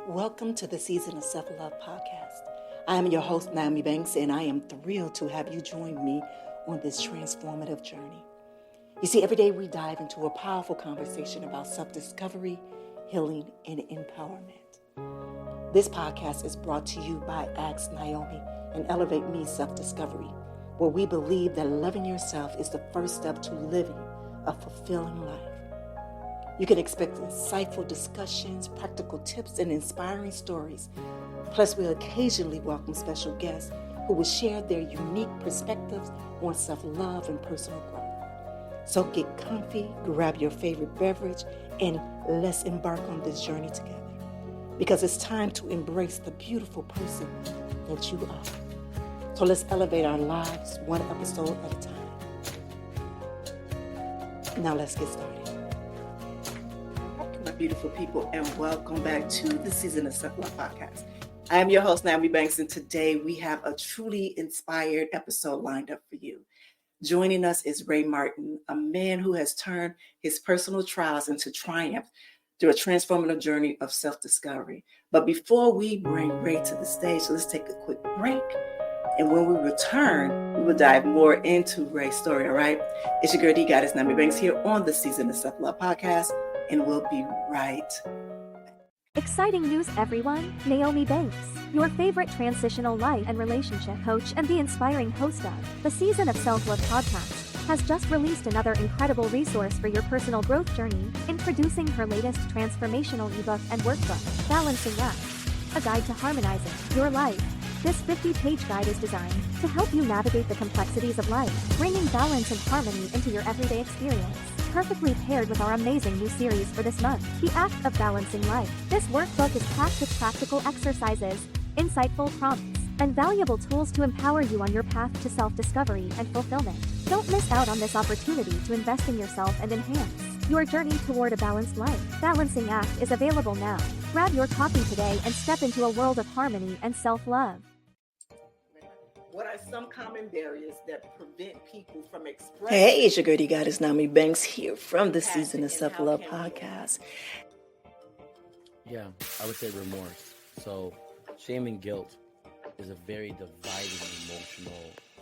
Welcome to the Season of Self-Love podcast. I am your host, Nyomi Banks, and I am thrilled to have you join me on this transformative journey. You see, every day we dive into a powerful conversation about self-discovery, healing, and empowerment. This podcast is brought to you by Ask Nyomi and Elevate Me Self-Discovery, where we believe that loving yourself is the first step to living a fulfilling life. You can expect insightful discussions, practical tips, and inspiring stories. Plus, we'll occasionally welcome special guests who will share their unique perspectives on self-love and personal growth. So get comfy, grab your favorite beverage, and let's embark on this journey together. Because it's time to embrace the beautiful person that you are. So let's elevate our lives one episode at a time. Now let's get started. Beautiful people, and welcome back to the Season of Self-Love podcast. I am your host, Nyomi Banks, and today we have a truly inspired episode lined up for you. Joining us is Ray Martin, a man who has turned his personal trials into triumph through a transformative journey of self-discovery. But before we bring Ray to the stage, let's take a quick break. And when we return, we will dive more into Ray's story, all right? It's your girl, D Goddess Nyomi Banks, here on the Season of Self-Love podcast. And we'll be right. Exciting news, everyone. Nyomi Banks, your favorite transitional life and relationship coach and the inspiring host of the Season of Self-Love podcast, has just released another incredible resource for your personal growth journey, introducing her latest transformational ebook and workbook, Balancing Act, a guide to harmonizing your life. This 50-page guide is designed to help you navigate the complexities of life, bringing balance and harmony into your everyday experience. Perfectly paired with our amazing new series for this month, The Act of Balancing Life. This workbook is packed with practical exercises, insightful prompts, and valuable tools to empower you on your path to self-discovery and fulfillment. Don't miss out on this opportunity to invest in yourself and enhance your journey toward a balanced life. Balancing Act is available now. Grab your copy today and step into a world of harmony and self-love. What are some common barriers that prevent people from expressing? Hey, it's your girl, Goddess Nyomi Banks here from the Season of Self-Love podcast. Yeah, I would say remorse. So shame and guilt is a very dividing emotional.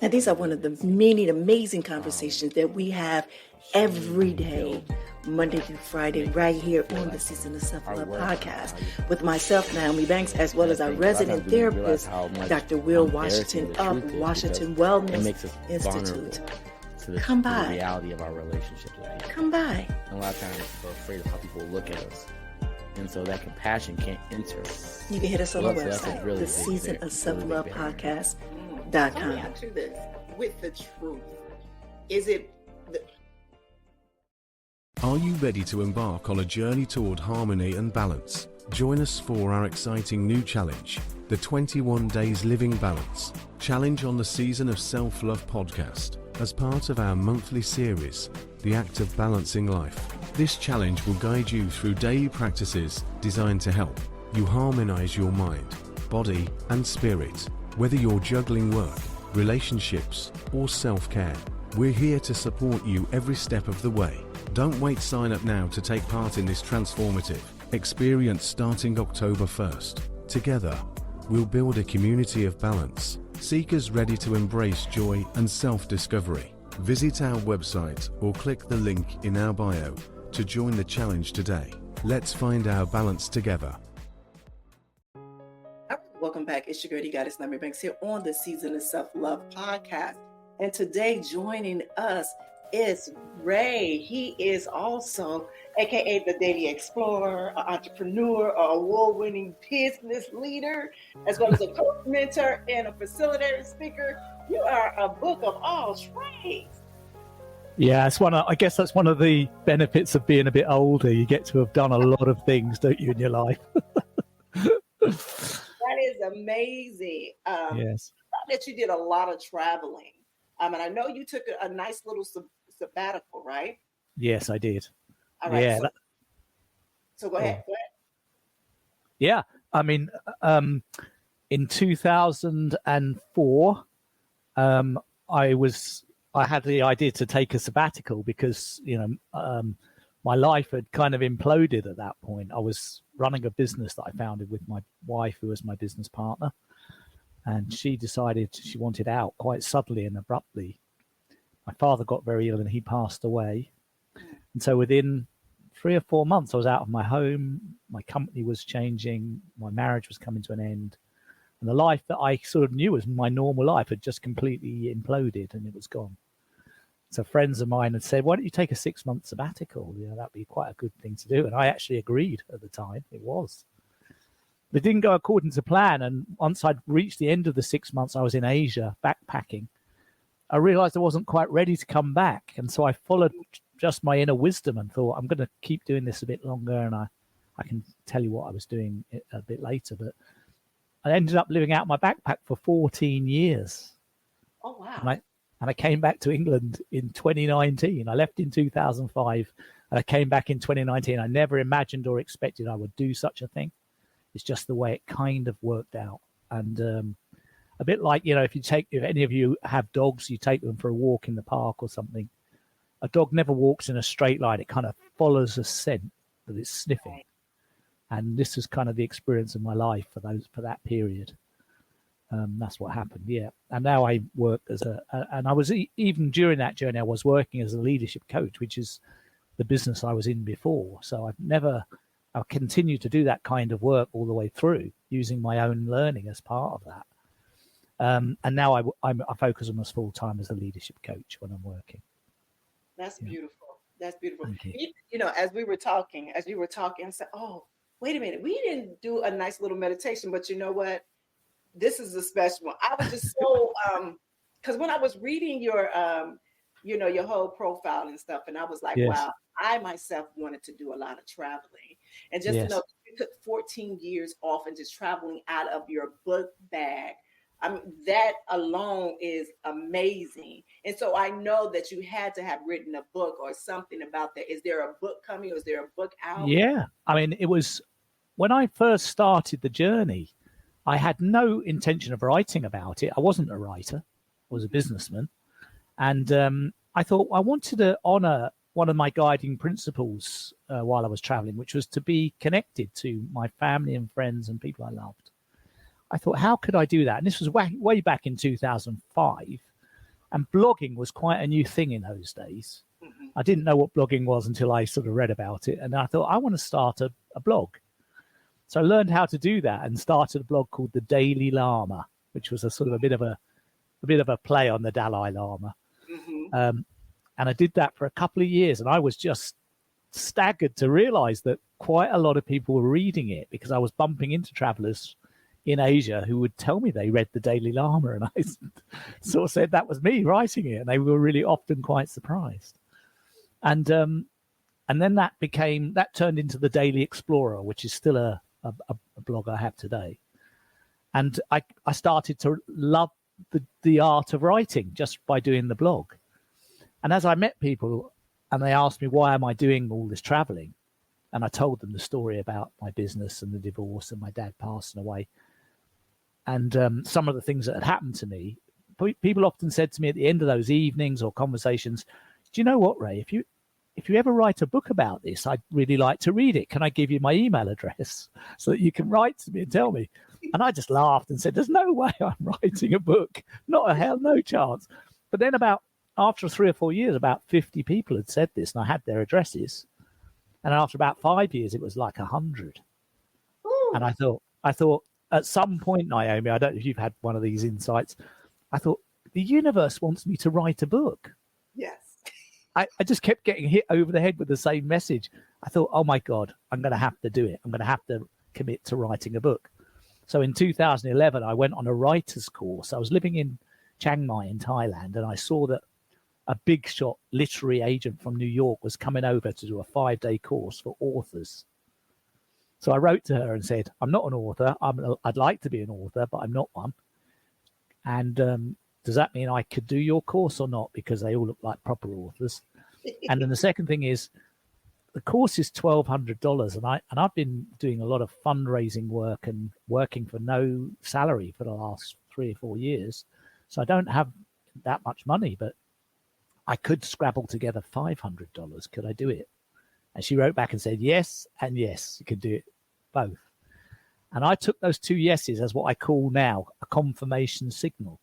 Now, these are one of the many amazing conversations that we have every day, Monday through Friday, right here on the Season of Self-Love podcast with myself, Nyomi Banks, as well as our resident therapist, Dr. Will Washington of Washington Wellness Institute. Come by. The reality of our relationship with people. Come by. And a lot of times we're afraid of how people look at us. And so that compassion can't enter. You can hit us on the website, really the Season of Self-Love podcast.com. Let me ask you this, with the truth, is it... Are you ready to embark on a journey toward harmony and balance? Join us for our exciting new challenge, the 21 Days Living Balance Challenge on the Season of Self-Love podcast. As part of our monthly series, The Act of Balancing Life, this challenge will guide you through daily practices designed to help you harmonize your mind, body, and spirit. Whether you're juggling work, relationships, or self-care, we're here to support you every step of the way. Don't wait, sign up now to take part in this transformative experience starting October 1st. Together, we'll build a community of balance, seekers ready to embrace joy and self-discovery. Visit our website or click the link in our bio to join the challenge today. Let's find our balance together. Welcome back. It's your girl, Goddess Nyomi Banks, here on the Season of Self-Love podcast. And today joining us is Ray. He is also, aka the Daily Explorer, an entrepreneur, an award-winning business leader, as well as a coach, mentor, and a facilitator speaker. You are a book of all trades. Yeah, I guess that's one of the benefits of being a bit older. You get to have done a lot of things, don't you, in your life? That is amazing. Yes. I thought that you did a lot of traveling. And I know you took a nice little sabbatical, right? Yes, I did. All right. Yeah. So go ahead. Yeah. I mean, in 2004, I had the idea to take a sabbatical because, my life had kind of imploded at that point. I was running a business that I founded with my wife, who was my business partner, and she decided she wanted out quite suddenly and abruptly. My father got very ill and he passed away. And so within 3 or 4 months, I was out of my home. My company was changing. My marriage was coming to an end. And the life that I sort of knew as my normal life had just completely imploded and it was gone. So friends of mine had said, why don't you take a 6-month sabbatical? That'd be quite a good thing to do. And I actually agreed at the time. It was. It didn't go according to plan. And once I'd reached the end of the 6 months, I was in Asia backpacking. I realized I wasn't quite ready to come back. And so I followed just my inner wisdom and thought, I'm going to keep doing this a bit longer. And I can tell you what I was doing a bit later. But I ended up living out my backpack for 14 years. Oh, wow. And I came back to England in 2019. I left in 2005 and I came back in 2019. I never imagined or expected I would do such a thing. It's just the way it kind of worked out. And a bit like, if any of you have dogs, you take them for a walk in the park or something. A dog never walks in a straight line. It kind of follows a scent that it's sniffing. And this is kind of the experience of my life for that period. That's what happened, yeah. And now I work and I was even during that journey, I was working as a leadership coach, which is the business I was in before. So I'll continue to do that kind of work all the way through, using my own learning as part of that. And now I focus almost full time as a leadership coach when I'm working. That's beautiful. That's beautiful. Thank you. As you were talking, I said, oh, wait a minute. We didn't do a nice little meditation, but you know what? This is a special one. I was just so, because when I was reading your whole profile and stuff, and I was like, wow, I myself wanted to do a lot of traveling. And just to know you took 14 years off and just traveling out of your book bag. I mean, that alone is amazing. And so I know that you had to have written a book or something about that. Is there a book coming or is there a book out? Yeah. I mean, it was when I first started the journey, I had no intention of writing about it. I wasn't a writer. I was a businessman. And I thought I wanted to honor one of my guiding principles while I was traveling, which was to be connected to my family and friends and people I loved. I thought, how could I do that? And this was way back in 2005. And blogging was quite a new thing in those days. Mm-hmm. I didn't know what blogging was until I sort of read about it. And I thought, I want to start a blog. So I learned how to do that and started a blog called The Daily Lama, which was a bit of a play on the Dalai Lama. Mm-hmm. And I did that for a couple of years. And I was just staggered to realize that quite a lot of people were reading it, because I was bumping into travelers in Asia who would tell me they read the Daily Lama, and I sort of said that was me writing it, and they were really often quite surprised. And then that turned into the Daily Explorer, which is still a blog I have today. And I started to love the art of writing just by doing the blog. And as I met people and they asked me, why am I doing all this traveling? And I told them the story about my business and the divorce and my dad passing away. And some of the things that had happened to me, people often said to me at the end of those evenings or conversations, do you know what, Ray, if you ever write a book about this, I'd really like to read it. Can I give you my email address so that you can write to me and tell me? And I just laughed and said, there's no way I'm writing a book. Not a hell, no chance. But then after 3 or 4 years, about 50 people had said this, and I had their addresses. And after about 5 years, it was like 100. Ooh. And I thought, at some point, Naomi, I don't know if you've had one of these insights, I thought, the universe wants me to write a book. Yes. I just kept getting hit over the head with the same message. I thought, oh my God, I'm going to have to do it. I'm going to have to commit to writing a book. So in 2011, I went on a writer's course. I was living in Chiang Mai in Thailand, and I saw that a big shot literary agent from New York was coming over to do a 5-day course for authors. So I wrote to her and said, I'm not an author. I'd like to be an author, but I'm not one. And does that mean I could do your course or not? Because they all look like proper authors. And then the second thing is, the course is $1,200, and I've been doing a lot of fundraising work and working for no salary for the last 3 or 4 years. So I don't have that much money, but I could scrabble together $500. Could I do it? And she wrote back and said, yes and yes, you could do it both. And I took those two yeses as what I call now a confirmation signal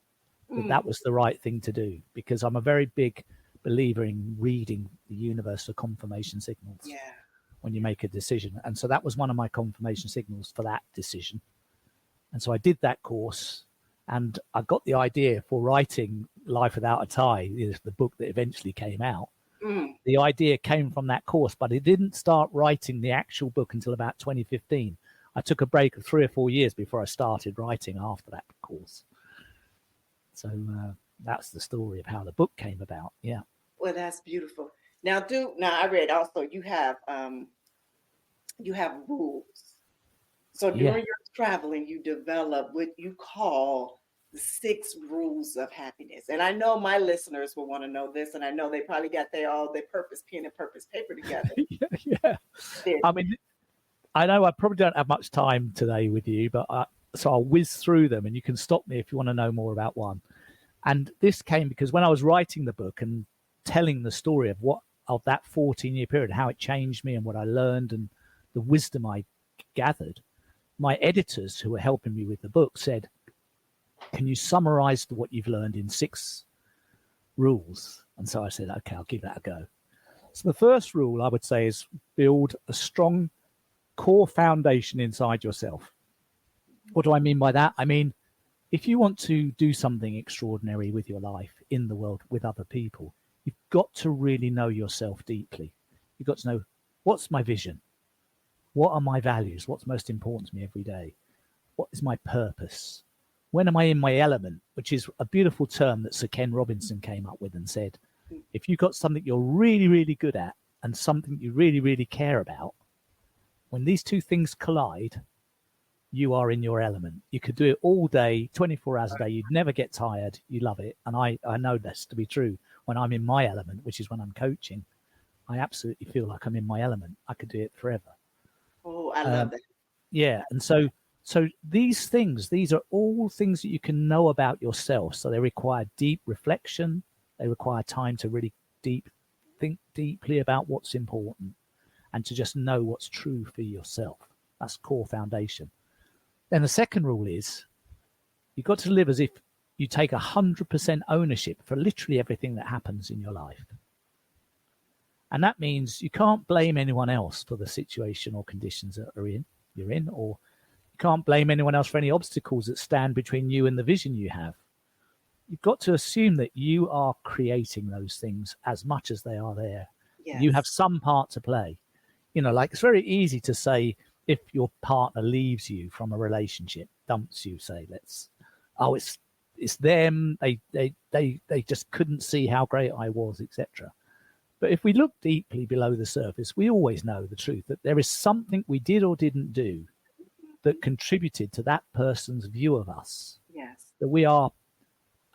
that that was the right thing to do, because I'm a very big believer in reading the universe for confirmation signals when you make a decision. And so that was one of my confirmation signals for that decision. And so I did that course, and I got the idea for writing Life Without a Tie, the book that eventually came out. The idea came from that course, but I didn't start writing the actual book until about 2015. I took a break of 3 or 4 years before I started writing after that course. So that's the story of how the book came about. Yeah. Well, that's beautiful. Now I read also you have rules. So during your traveling, you develop what you call the 6 rules of happiness. And I know my listeners will want to know this, and I know they probably got their purpose pen and purpose paper together. Yeah. I mean, I know I probably don't have much time today with you, but so I'll whiz through them, and you can stop me if you want to know more about one. And this came because when I was writing the book and telling the story of that 14-year period, how it changed me and what I learned and the wisdom I gathered, my editors who were helping me with the book said, can you summarize what you've learned in 6 rules? And so I said, okay, I'll give that a go. So the first rule I would say is build a strong core foundation inside yourself. What do I mean by that? I mean, if you want to do something extraordinary with your life, in the world, with other people, you've got to really know yourself deeply. You've got to know, what's my vision? What are my values? What's most important to me every day? What is my purpose? When am I in my element? Which is a beautiful term that Sir Ken Robinson came up with and said, if you've got something you're really, really good at and something you really, really care about, when these two things collide, you are in your element. You could do it all day, 24 hours a day. You'd never get tired. You love it. And I know this to be true. When I'm in my element, which is when I'm coaching, I absolutely feel like I'm in my element. I could do it forever. Oh, I love that. Yeah. And so these are all things that you can know about yourself. So they require deep reflection. They require time to really think deeply about what's important and to just know what's true for yourself. That's core foundation. Then the second rule is you've got to live as if you take 100% ownership for literally everything that happens in your life. And that means you can't blame anyone else for the situation or conditions that you're in, or you can't blame anyone else for any obstacles that stand between you and the vision you have. You've got to assume that you are creating those things as much as they are there. Yes. You have some part to play. You know, like it's very easy to say if your partner leaves you from a relationship, dumps you, say, it's them. They just couldn't see how great I was, etc. But if we look deeply below the surface, we always know the truth that there is something we did or didn't do that contributed to that person's view of us. Yes. That we are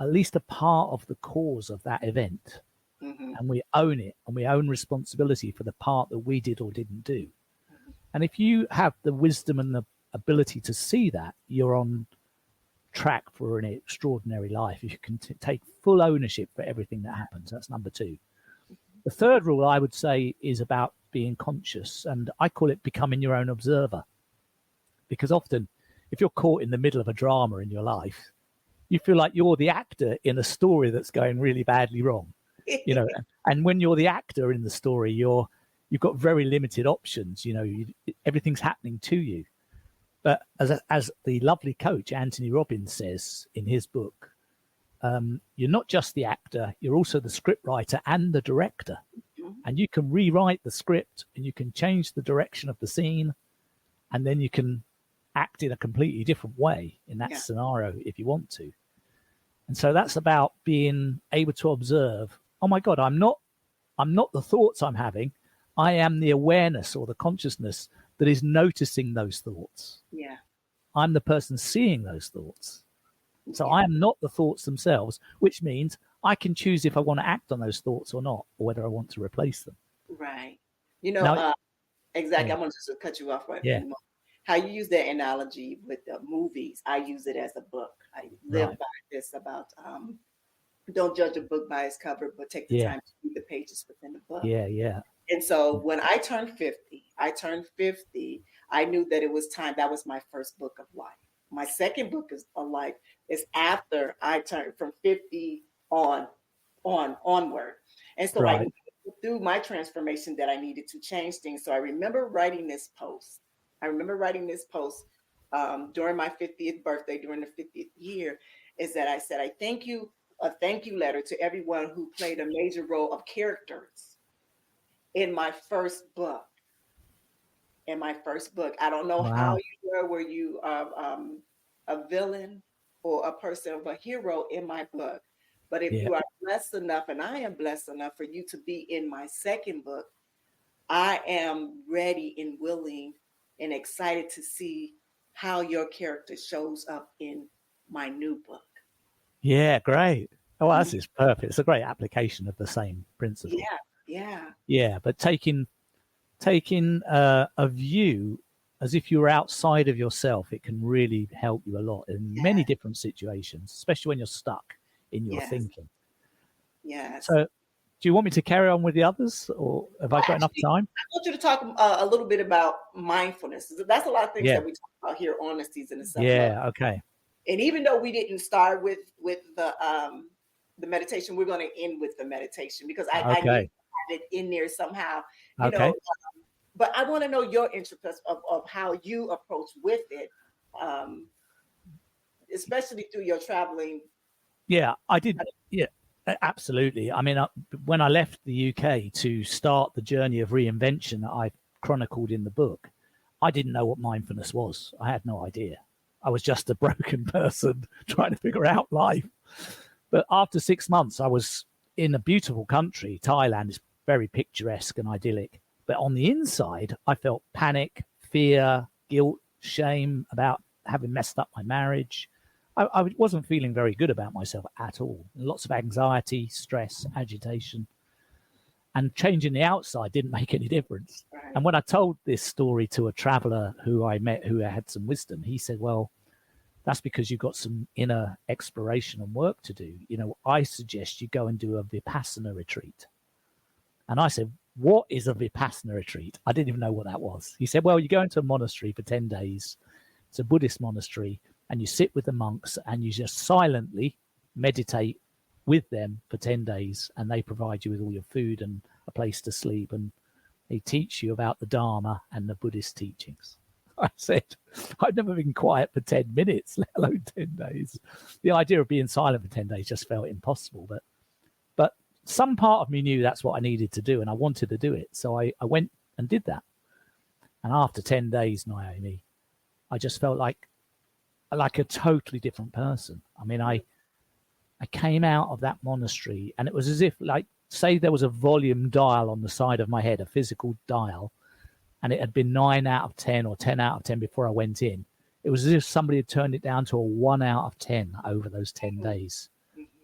at least a part of the cause of that event. Mm-hmm. And we own it, and we own responsibility for the part that we did or didn't do. Mm-hmm. And if you have the wisdom and the ability to see that, you're on track for an extraordinary life. If you can take full ownership for everything that happens. That's number 2. Mm-hmm. The third rule I would say is about being conscious, and I call it becoming your own observer. Because often, if you're caught in the middle of a drama in your life, you feel like you're the actor in a story that's going really badly wrong. You know, and when you're the actor in the story, you've got very limited options. You know, everything's happening to you. But as the lovely coach Anthony Robbins says in his book, you're not just the actor; you're also the script writer and the director. And you can rewrite the script, and you can change the direction of the scene, and then you can act in a completely different way in that scenario if you want to. And so that's about being able to observe, oh my God, I'm not the thoughts I'm having. I am the awareness or the consciousness that is noticing those thoughts. Yeah. I'm the person seeing those thoughts. So I am not the thoughts themselves, which means I can choose if I want to act on those thoughts or not, or whether I want to replace them. Right. You know, exactly. Yeah. I want to just cut you off right now. How you use that analogy with the movies, I use it as a book. I live by this about don't judge a book by its cover, but take the time to read the pages within the book. Yeah. And so when I turned 50, I knew that it was time. That was my first book of life. My second book of life is after I turned from 50 onward. And so I Right. knew through my transformation that I needed to change things. So I remember writing this post. During my 50th birthday, during the 50th year, is that I said, I thank you, a thank you letter to everyone who played a major role of characters in my first book. I don't know how Wow. you were you a villain or a person of a hero in my book? But if Yeah. you are blessed enough, and I am blessed enough for you to be in my second book, I am ready and willing and excited to see how your character shows up in my new book. Yeah, great. Oh, that's just perfect. It's a great application of the same principle. Yeah. Yeah, but taking a view as if you were outside of yourself, it can really help you a lot in many different situations, especially when you're stuck in your thinking. Yes. So, do you want me to carry on with the others, or have I got enough time? I want you to talk a little bit about mindfulness. That's a lot of things that we talk about here on the season of self-love. Yeah. Okay. And even though we didn't start with the meditation, we're going to end with the meditation because I need to have it in there somehow. You know, but I want to know your interest of how you approach with it, especially through your traveling. Yeah, I did. Yeah, absolutely. I mean, when I left the UK to start the journey of reinvention that I chronicled in the book, I didn't know what mindfulness was. I had no idea. I was just a broken person trying to figure out life. But after 6 months, I was in a beautiful country. Thailand is very picturesque and idyllic. But on the inside, I felt panic, fear, guilt, shame about having messed up my marriage. I wasn't feeling very good about myself at all. Lots of anxiety, stress, agitation. And changing the outside didn't make any difference. Right. And when I told this story to a traveler who I met who had some wisdom, he said, well, that's because you've got some inner exploration and work to do. You know, I suggest you go and do a Vipassana retreat. And I said, what is a Vipassana retreat? I didn't even know what that was. He said, well, you go into a monastery for 10 days. It's a Buddhist monastery. And you sit with the monks and you just silently meditate with them for 10 days. And they provide you with all your food and a place to sleep. And they teach you about the Dharma and the Buddhist teachings. I said, I've never been quiet for 10 minutes, let alone 10 days. The idea of being silent for 10 days just felt impossible. But some part of me knew that's what I needed to do. And I wanted to do it. So I went and did that. And after 10 days, Naomi, I just felt like a totally different person. I mean, I came out of that monastery and it was as if, like, say there was a volume dial on the side of my head, a physical dial, and it had been 9 out of 10 or 10 out of 10 before I went in. It was as if somebody had turned it down to a 1 out of 10 over those 10 days.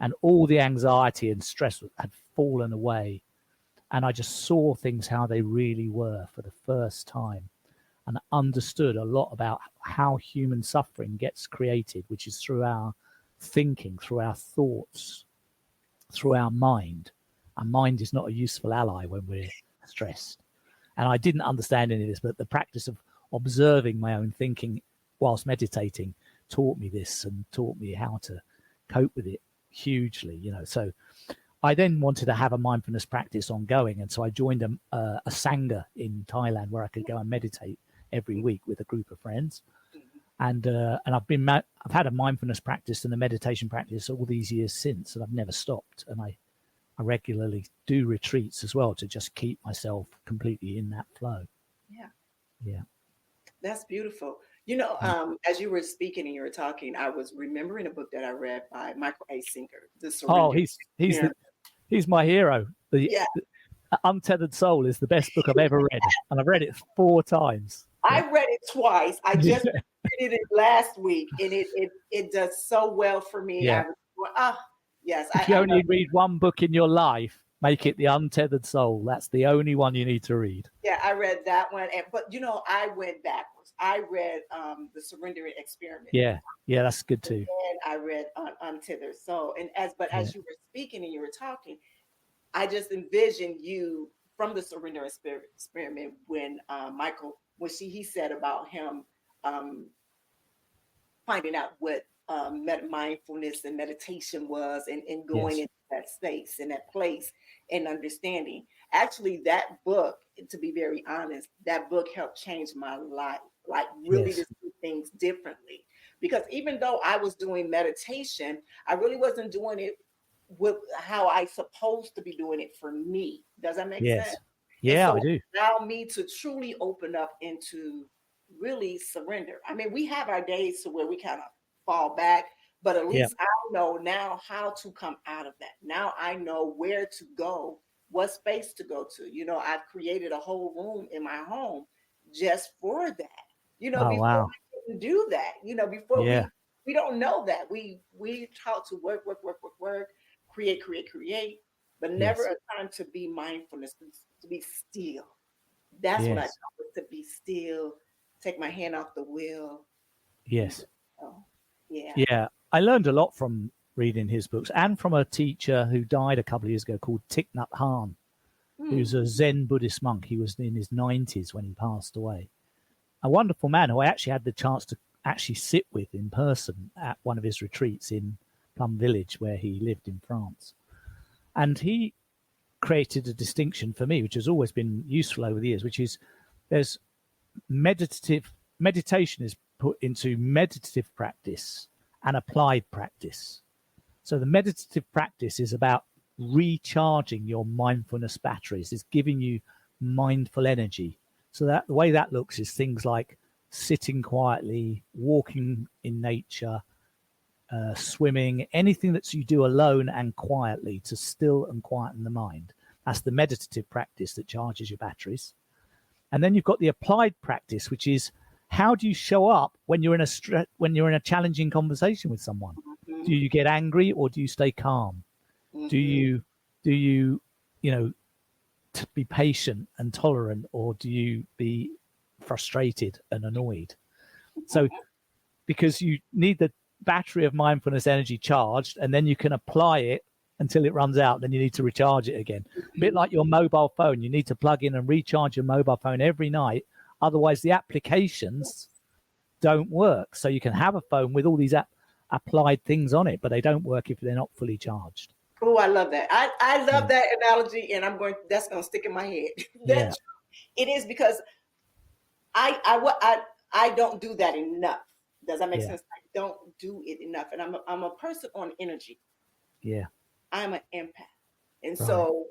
And all the anxiety and stress had fallen away. And I just saw things how they really were for the first time. And understood a lot about how human suffering gets created, which is through our thinking, through our thoughts, through our mind. Our mind is not a useful ally when we're stressed. And I didn't understand any of this, but the practice of observing my own thinking whilst meditating taught me this and taught me how to cope with it hugely, you know. So I then wanted to have a mindfulness practice ongoing. And so I joined a Sangha in Thailand where I could go and meditate every week with a group of friends. And I've had a mindfulness practice and a meditation practice all these years since, and I've never stopped. And I regularly do retreats as well to just keep myself completely in that flow. Yeah. That's beautiful. You know, as you were speaking and you were talking, I was remembering a book that I read by Michael A. Singer. He's my hero. The Untethered Soul is the best book I've ever read, and I've read it 4 times. I read it twice. I just read it last week, and it does so well for me. Yeah. Yes. If you only read one book in your life, make it The Untethered Soul. That's the only one you need to read. Yeah, I read that one, but you know, I went backwards. I read The Surrendering Experiment. Yeah, that's good too. And I read Untethered Soul. And as you were speaking and you were talking, I just envisioned you from the surrender experiment when Michael, he said about him finding out what mindfulness and meditation was, and going Yes. into that space and that place and understanding. Actually, that book, to be very honest, that book helped change my life, like really Yes. to see things differently. Because even though I was doing meditation, I really wasn't doing it with how I supposed to be doing it for me. Does that make sense? Yes. And Yeah, so I it do. allowed me to truly open up into really surrender. I mean, we have our days to where we kind of fall back, but at Yeah. least I know now how to come out of that. Now I know where to go, what space to go to. I've created a whole room in my home just for that. Oh, Before wow. I couldn't do that. Before Yeah. we don't know that. We taught to work, create, but never Yes. a time to be mindfulness, to be still. That's what I Yes. thought was to be still, take my hand off the wheel, and Yes. just go. Yeah. Yeah. I learned a lot from reading his books and from a teacher who died a couple of years ago called Thich Nhat Hanh, who's Hmm. a Zen Buddhist monk. He was in his 90s when he passed away. A wonderful man who I actually had the chance to actually sit with in person at one of his retreats in Plum Village, where he lived in France. And he created a distinction for me, which has always been useful over the years, which is there's meditation is put into meditative practice and applied practice. So the meditative practice is about recharging your mindfulness batteries. It's giving you mindful energy. So that the way that looks is things like sitting quietly, walking in nature, swimming, anything that you do alone and quietly to still and quieten the mind. That's the meditative practice that charges your batteries. And then you've got the applied practice, which is how do you show up when you're in a challenging conversation with someone? Mm-hmm. Do you get angry or do you stay calm? Mm-hmm. Do you be patient and tolerant, or do you be frustrated and annoyed? So because you need the battery of mindfulness energy charged, and then you can apply it until it runs out, then you need to recharge it again. A bit like your mobile phone, you need to plug in and recharge your mobile phone every night, otherwise the applications don't work. So you can have a phone with all these applied things on it, but they don't work if they're not fully charged. Oh, I love that. I love that analogy, and that's going to stick in my head. Yeah. It is, because I don't do that enough. Does that make sense? I don't do it enough, and I'm a person on energy. Yeah. I'm an empath, and Right. so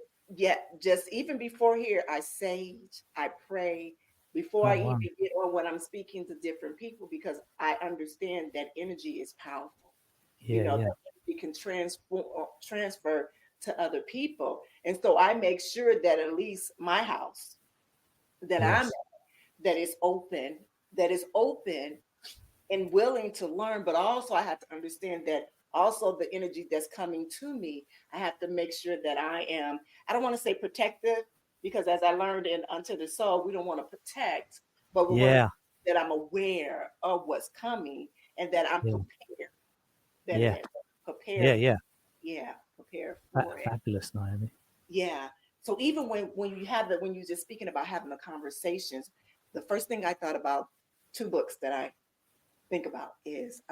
just even before here, I sage, I pray before I wow. even get on when I'm speaking to different people, because I understand that energy is powerful. Yeah. That energy can transfer to other people, and so I make sure that at least my house that I'm Yes. at, that is open and willing to learn. But also I have to understand that also the energy that's coming to me, I have to make sure that I don't want to say protective, because as I learned in Unto the Soul, we don't want to protect, but we want to Yeah. that I'm aware of what's coming, and that I'm Yeah. prepared. That Yeah. is prepared. Yeah. Prepare for it. Fabulous, Naomi. Yeah. So even when you're just speaking about having the conversations, the first thing I thought about, two books that I think about is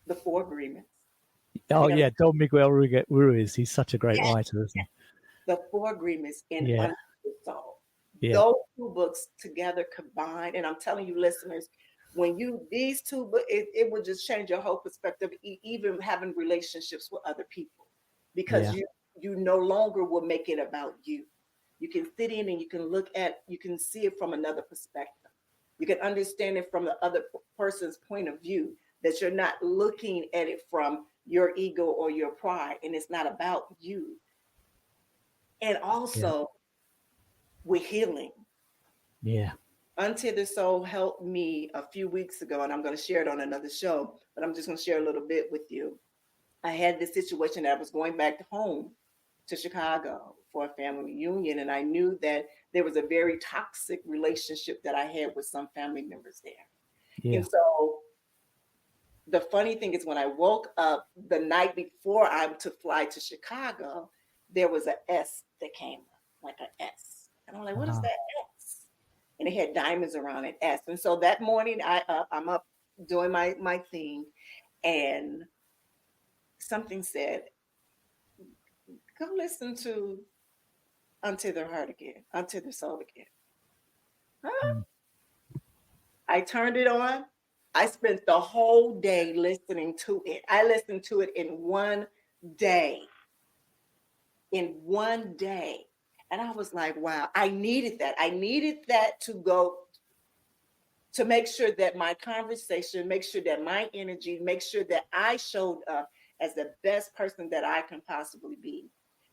the Four Agreements. Oh yeah, Don Miguel Ruiz. He's such a great writer, isn't he? The Four Agreements and Yeah. Under the Soul. Yeah. Those two books together combined, and I'm telling you, listeners, when these two books, it will just change your whole perspective, even having relationships with other people, because you no longer will make it about you. You can sit in and you can see it from another perspective. You can understand it from the other person's point of view, that you're not looking at it from your ego or your pride, and it's not about you. And also with healing. Yeah. Unto the Soul helped me a few weeks ago, and I'm going to share it on another show, but I'm just going to share a little bit with you. I had this situation that I was going back home to Chicago for a family reunion, and I knew that there was a very toxic relationship that I had with some family members there. Yeah. And so the funny thing is, when I woke up the night before I'm to fly to Chicago, there was an S that came up. like an S. And I'm like, what is Uh-huh. that S? And it had diamonds around it, S. And so that morning I'm up doing my thing, and something said, go listen to Unto Their Heart Again, Unto Their Soul Again. Huh? Mm. I turned it on. I spent the whole day listening to it. I listened to it in one day. In one day. And I was like, wow, I needed that. I needed that to go to make sure that my conversation, make sure that my energy, make sure that I showed up as the best person that I can possibly be.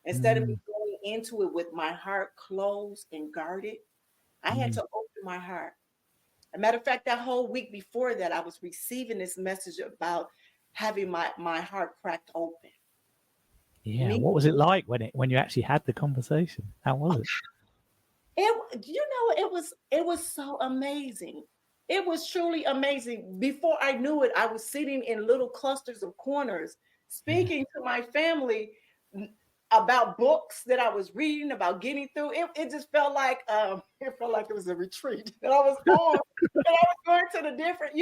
Instead of me Mm. going into it with my heart closed and guarded, I had Mm. to open my heart. As a matter of fact, that whole week before that, I was receiving this message about having my heart cracked open. Yeah. Me, What was it like when you actually had the conversation? How was it? it was so amazing. It was truly amazing. Before I knew it, I was sitting in little clusters of corners, Yeah. speaking to my family about books that I was reading, about getting through. It just felt like it felt like it was a retreat that I was on, and I was going to the different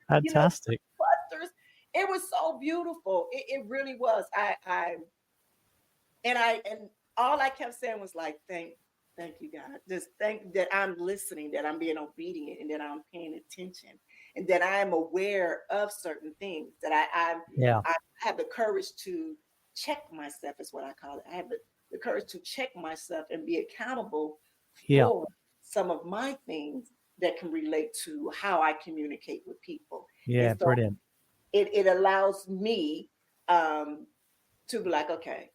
Fantastic. clusters. It was so beautiful. It really was. And all I kept saying was like, thank you, God. Just thank that I'm listening, that I'm being obedient, and that I'm paying attention, and that I am aware of certain things. That Yeah. I have the courage to check myself, is what I call it. I have the courage to check myself and be accountable Yeah. for some of my things that can relate to how I communicate with people. And Yeah. so Brilliant. it allows me to be like, okay,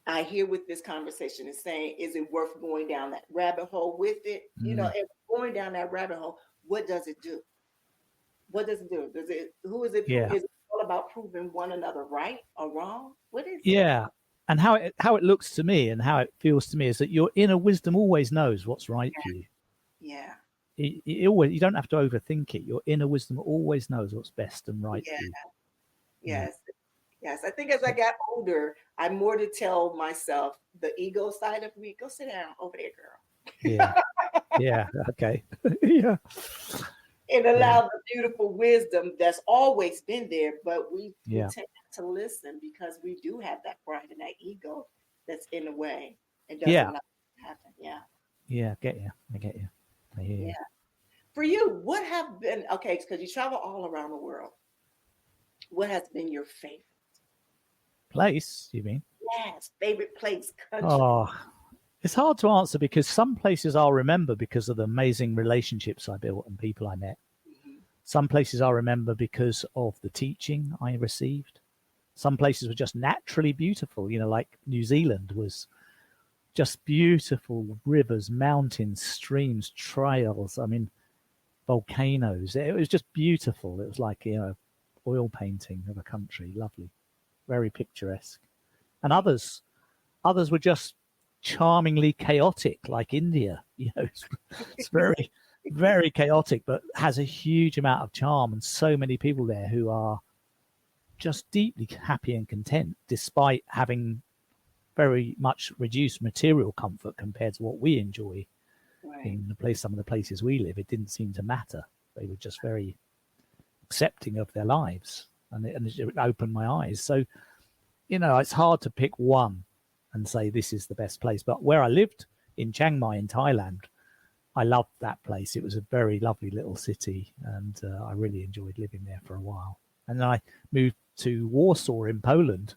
I hear what this conversation is saying. Is it worth going down that rabbit hole with it? Mm. If going down that rabbit hole, what does it do? What does it do? Who is it? Yeah. Is it all about proving one another right or wrong? What is it? Yeah. And how it looks to me and how it feels to me is that your inner wisdom always knows what's right for you. Yeah. You don't have to overthink it. Your inner wisdom always knows what's best and right Yeah. for you. Yeah. Yes. Yes. I think as I got older, I more to tell myself the ego side of me, go sit down over there, Yeah. girl. Yeah. Okay. Yeah. And Yeah. allow the beautiful wisdom that's always been there, but we Yeah. tend not to listen because we do have that pride and that ego that's in the way and doesn't Yeah. allow it to happen. Yeah. Yeah. I get you. I get you. I hear Yeah. you. For you, what have been okay, because you travel all around the world. What has been your favorite? Place, you mean? Yes, favorite place, country. Oh, it's hard to answer because some places I'll remember because of the amazing relationships I built and people I met. Mhm. Some places I'll remember because of the teaching I received. Some places were just naturally beautiful, like New Zealand was just beautiful rivers, mountains, streams, trails. I mean, volcanoes. It was just beautiful. It was like, oil painting of a country. Lovely, very picturesque. And others were just charmingly chaotic, like India. It's very, very chaotic, but has a huge amount of charm and so many people there who are just deeply happy and content, despite having very much reduced material comfort compared to what we enjoy Right. some of the places we live. It didn't seem to matter. They were just very accepting of their lives, and it opened my eyes. So, it's hard to pick one and say this is the best place. But where I lived in Chiang Mai in Thailand, I loved that place. It was a very lovely little city, and I really enjoyed living there for a while. And then I moved to Warsaw in Poland,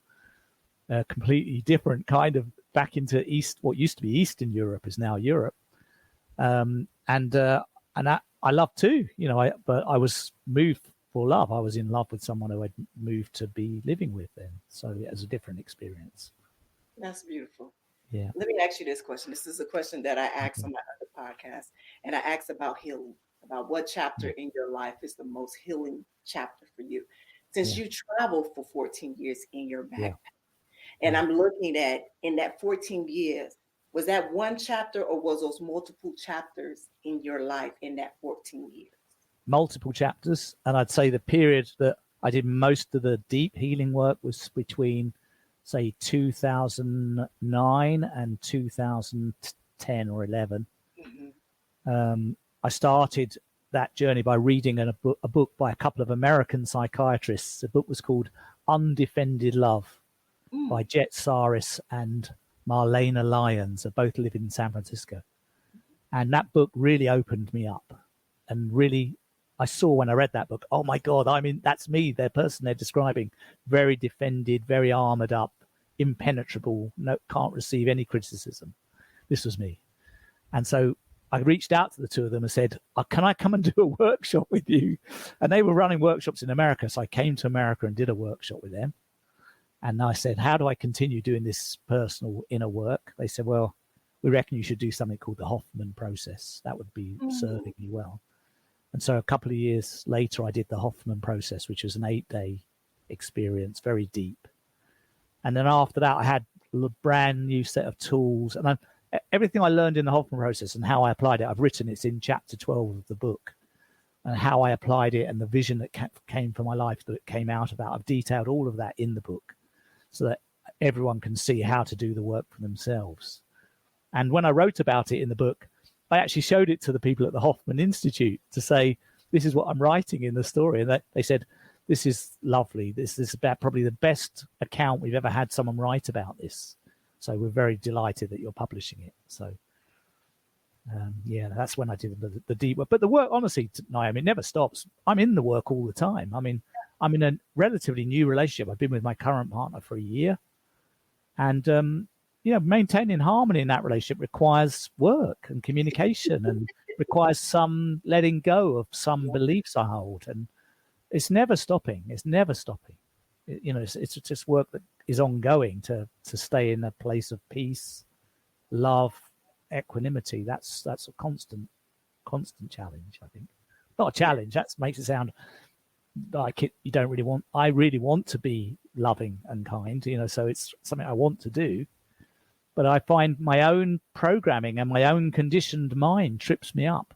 a completely different kind of back into what used to be Eastern Europe is now Europe. I love too, but I was moved for love. I was in love with someone who I'd moved to be living with then. So it was a different experience. That's beautiful. Yeah. Let me ask you this question. This is a question that I asked Okay. on my other podcast, and I asked about healing, about what chapter in your life is the most healing chapter for you. Since Yeah. you traveled for 14 years in your backpack, Yeah. and I'm looking at in that 14 years, was that one chapter or was those multiple chapters in your life in that 14 years? Multiple chapters. And I'd say the period that I did most of the deep healing work was between say 2009 and 2010 or 11. I started that journey by reading a book by a couple of American psychiatrists. The book was called Undefended Love by Jet Saris and Marlena Lyons. They both live in San Francisco. And that book really opened me up. And really, I saw when I read that book, oh my God, that's me, the person they're describing. Very defended, very armored up, impenetrable, can't receive any criticism. This was me. And so I reached out to the two of them and said, can I come and do a workshop with you? And they were running workshops in America. So I came to America and did a workshop with them. And I said, how do I continue doing this personal inner work? They said, well, we reckon you should do something called the Hoffman process. That would be serving you well. And so a couple of years later, I did the Hoffman process, which was an 8-day experience, very deep. And then after that, I had a brand new set of tools. And everything I learned in the Hoffman process and how I applied it, I've written. It's in chapter 12 of the book. And how I applied it and the vision that came from my life that came out of that. I've detailed all of that in the book so that everyone can see how to do the work for themselves. And when I wrote about it in the book, I actually showed it to the people at the Hoffman Institute to say, this is what I'm writing in the story. And they said, this is lovely. This is about probably the best account we've ever had someone write about this. So we're very delighted that you're publishing it. So, that's when I did the deep work. But the work, honestly, Naomi, it never stops. I'm in the work all the time. I mean, I'm in a relatively new relationship. I've been with my current partner for a year. And, maintaining harmony in that relationship requires work and communication and requires some letting go of some beliefs I hold. And it's never stopping. It's never stopping. It's just work that is ongoing to stay in a place of peace, love, equanimity. That's a constant challenge, I think. Not a challenge. That makes it sound like you don't really want. I really want to be loving and kind, so it's something I want to do. But I find my own programming and my own conditioned mind trips me up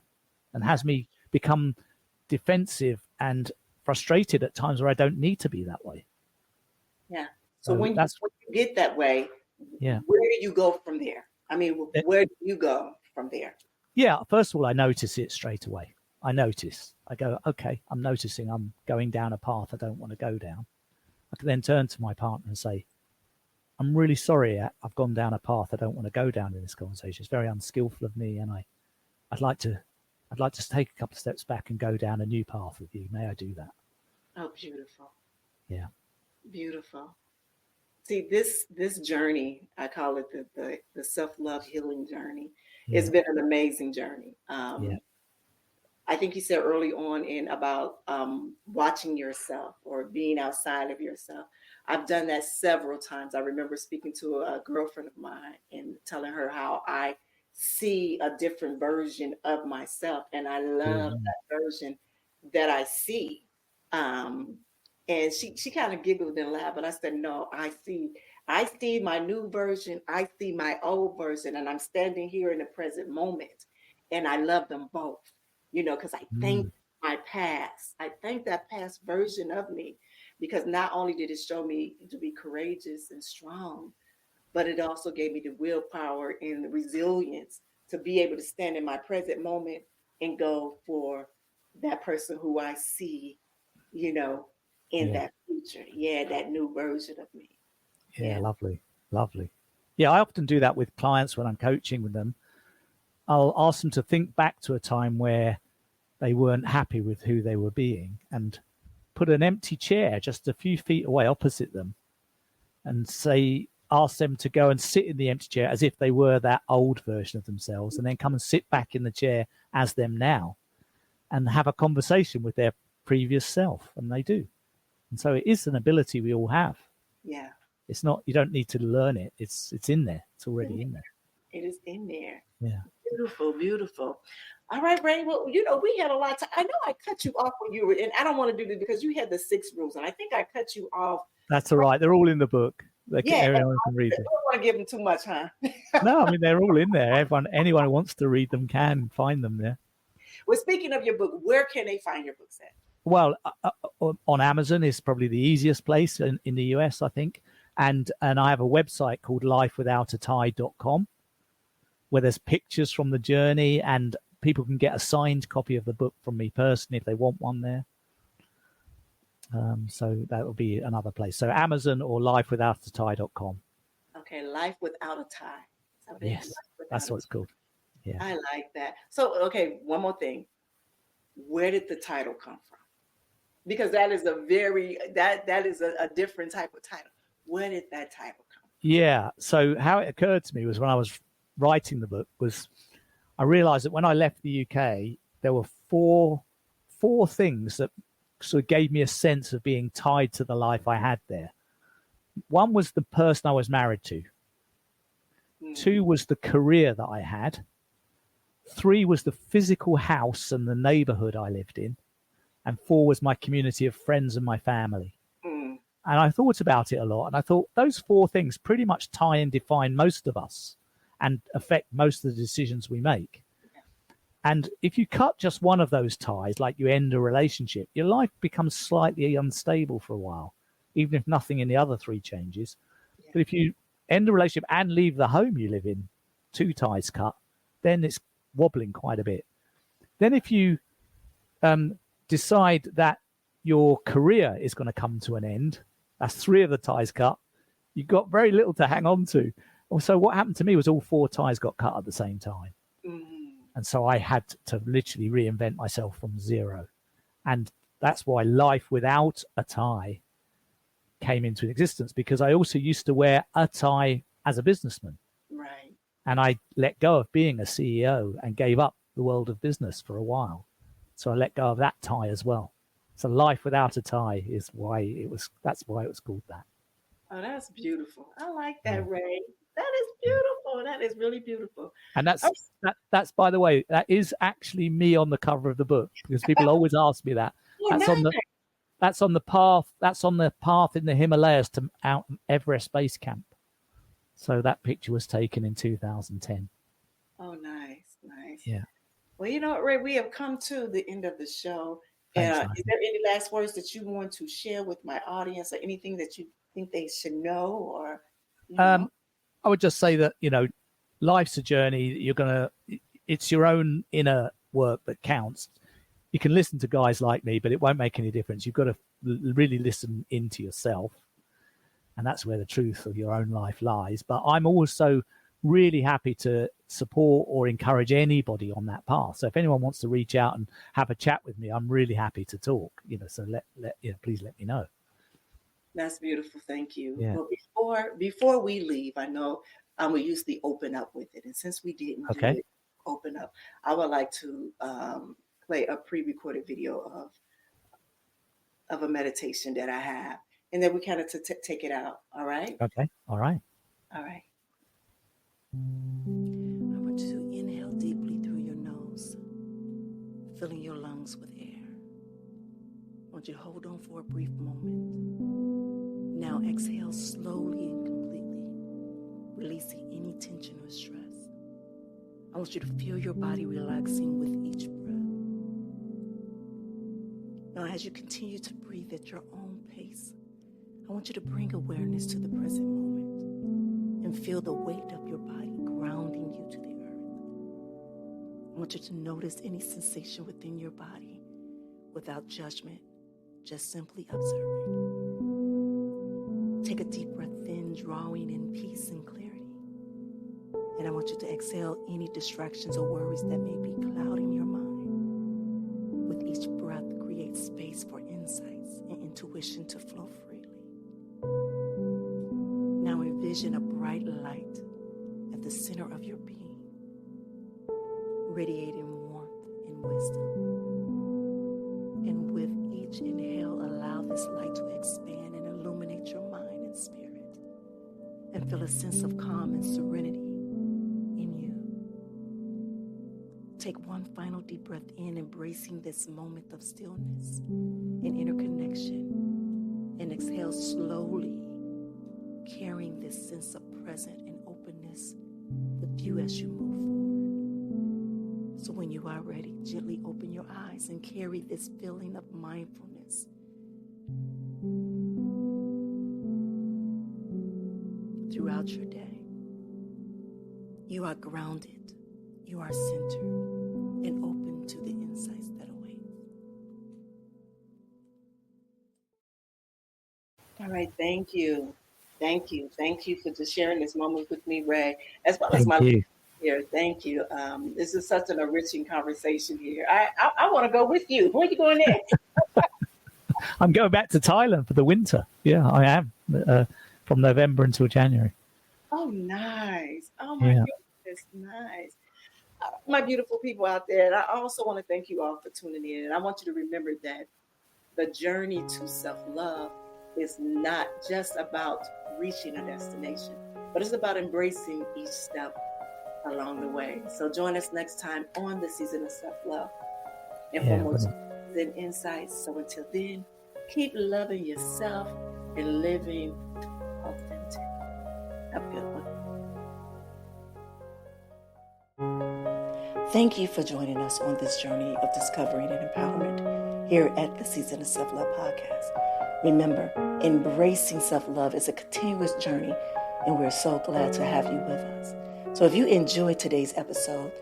and has me become defensive and frustrated at times where I don't need to be that way. Yeah. So when you get that way, where do you go from there? I mean, where do you go from there? Yeah. First of all, I notice it straight away. I go, okay, I'm noticing I'm going down a path I don't want to go down. I can then turn to my partner and say, I'm really sorry I've gone down a path I don't want to go down in this conversation. It's very unskillful of me, and I'd like to take a couple of steps back and go down a new path with you. May I do that? Oh, beautiful. Yeah. Beautiful. See, this journey, I call it the self-love healing journey. Yeah. It's been an amazing journey. I think you said early on about watching yourself or being outside of yourself. I've done that several times. I remember speaking to a girlfriend of mine and telling her how I see a different version of myself. And I love that version that I see. And she kind of giggled and laughed, but I said, no, I see my new version. I see my old version, and I'm standing here in the present moment. And I love them both, because I thank my past. I thank that past version of me, because not only did it show me to be courageous and strong, but it also gave me the willpower and the resilience to be able to stand in my present moment and go for that person who I see, in that future. Yeah, that new version of me. Yeah, lovely. Yeah, I often do that with clients when I'm coaching with them. I'll ask them to think back to a time where they weren't happy with who they were being and put an empty chair just a few feet away opposite them and ask them to go and sit in the empty chair as if they were that old version of themselves, and then come and sit back in the chair as them now and have a conversation with their previous self. And they do. And so it is an ability we all have. Yeah. It's not, you don't need to learn it. It's in there. It's already in there. It is in there. Yeah. Beautiful, beautiful. All right, Ray. Well, we had a lot of time. I know I cut you off when you were, and I don't want to do this because you had the 6 rules, and I think I cut you off. That's all right. They're all in the book. Everyone can read them. I don't want to give them too much, huh? No, I mean, they're all in there. Anyone who wants to read them can find them there. Well, speaking of your book, where can they find your books at? Well, on Amazon is probably the easiest place in the US, I think. And I have a website called LifeWithoutATie.com where there's pictures from the journey, and people can get a signed copy of the book from me personally if they want one there. So that will be another place. So Amazon or LifeWithoutATie.com. Okay, Life Without a Tie. Yes, that's what it's called. Yeah. I like that. So, okay, one more thing. Where did the title come from? Because that is a different type of title. Where did that title come from? Yeah. So how it occurred to me was when I was writing the book was I realized that when I left the UK, there were four things that sort of gave me a sense of being tied to the life I had there. One was the person I was married to. 2 was the career that I had. 3 was the physical house and the neighborhood I lived in. And 4 was my community of friends and my family. And I thought about it a lot. And I thought those 4 things pretty much tie and define most of us and affect most of the decisions we make. And if you cut just one of those ties, like you end a relationship, your life becomes slightly unstable for a while, even if nothing in the other 3 changes. Yeah. But if you end a relationship and leave the home you live in, 2 ties cut, then it's wobbling quite a bit. Then if you decide that your career is going to come to an end, that's 3 of the ties cut. You've got very little to hang on to. So what happened to me was all 4 ties got cut at the same time. And so I had to literally reinvent myself from zero. And that's why Life Without a Tie came into existence, because I also used to wear a tie as a businessman. Right. And I let go of being a CEO and gave up the world of business for a while. So I let go of that tie as well. So Life Without a Tie is that's why it was called that. Oh, that's beautiful. I like that, Ray. That is beautiful. That is really beautiful. And that's by the way, that is actually me on the cover of the book, because people always ask me that. That's on the path in the Himalayas to Mount Everest Base Camp. So that picture was taken in 2010. Oh, nice. Yeah. Well, you know, Ray, we have come to the end of the show. Thanks, is there any last words that you want to share with my audience, or anything that you think they should know? Or I would just say that, life's a journey. It's your own inner work that counts. You can listen to guys like me, but it won't make any difference. You've got to really listen into yourself. And that's where the truth of your own life lies. But I'm also really happy to support or encourage anybody on that path. So if anyone wants to reach out and have a chat with me, I'm really happy to talk, so please let me know. That's beautiful. Thank you. Yeah. Well, before we leave, I know we usually open up with it. And since we didn't do it, open up, I would like to play a pre-recorded video of a meditation that I have. And then we kind of take it out. All right? Okay. All right. All right. I want you to inhale deeply through your nose, filling your lungs with air. I want you to hold on for a brief moment. Now exhale slowly and completely, releasing any tension or stress. I want you to feel your body relaxing with each breath. Now, as you continue to breathe at your own pace, I want you to bring awareness to the present moment and feel the weight of your body grounding you to the earth. I want you to notice any sensation within your body without judgment, just simply observing. Take a deep breath in, drawing in peace and clarity. And I want you to exhale any distractions or worries that may be clouding your mind. With each breath, create space for insights and intuition to flow freely. Now envision a bright light at the center of your being, radiating warmth and wisdom. And with each inhale, allow this light to expand and illuminate your mind and spirit, and feel a sense of calm and serenity in you. Take one final deep breath in, embracing this moment of stillness and inner connection, and exhale slowly, carrying this sense of present and openness with you as you move forward. So when you are ready, gently open your eyes and carry this feeling of mindfulness throughout your day. You are grounded, you are centered, and open to the insights that await. All right, thank you. Thank you. Thank you for just sharing this moment with me, Ray, as well as Thank my you. here. Thank you. This is such an enriching conversation here. I want to go with you. Where are you going next? I'm going back to Thailand for the winter. Yeah, I am. From November until January. Oh, nice. Oh, my Yeah. goodness. Nice. My beautiful people out there. And I also want to thank you all for tuning in. And I want you to remember that the journey to self-love is not just about reaching a destination, but it's about embracing each step along the way. So join us next time on the Season of Self-Love. And for more tips and insights. So until then, keep loving yourself and living authentic. Have a good one. Thank you for joining us on this journey of discovery and empowerment here at the Season of Self-Love podcast. Remember, embracing self-love is a continuous journey, and we're so glad to have you with us. So if you enjoyed today's episode,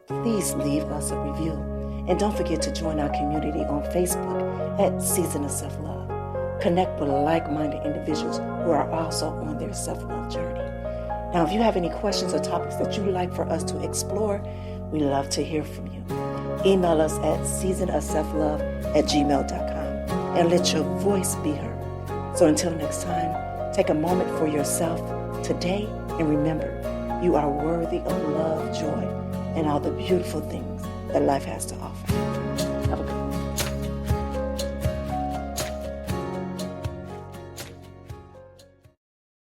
please leave us a review. And don't forget to join our community on Facebook at Season of Self-Love. Connect with like-minded individuals who are also on their self-love journey. Now, if you have any questions or topics that you'd like for us to explore, we love to hear from you. Email us at seasonofselflove@gmail.com and let your voice be heard. So until next time, take a moment for yourself today and remember, you are worthy of love, joy, and all the beautiful things that life has to offer.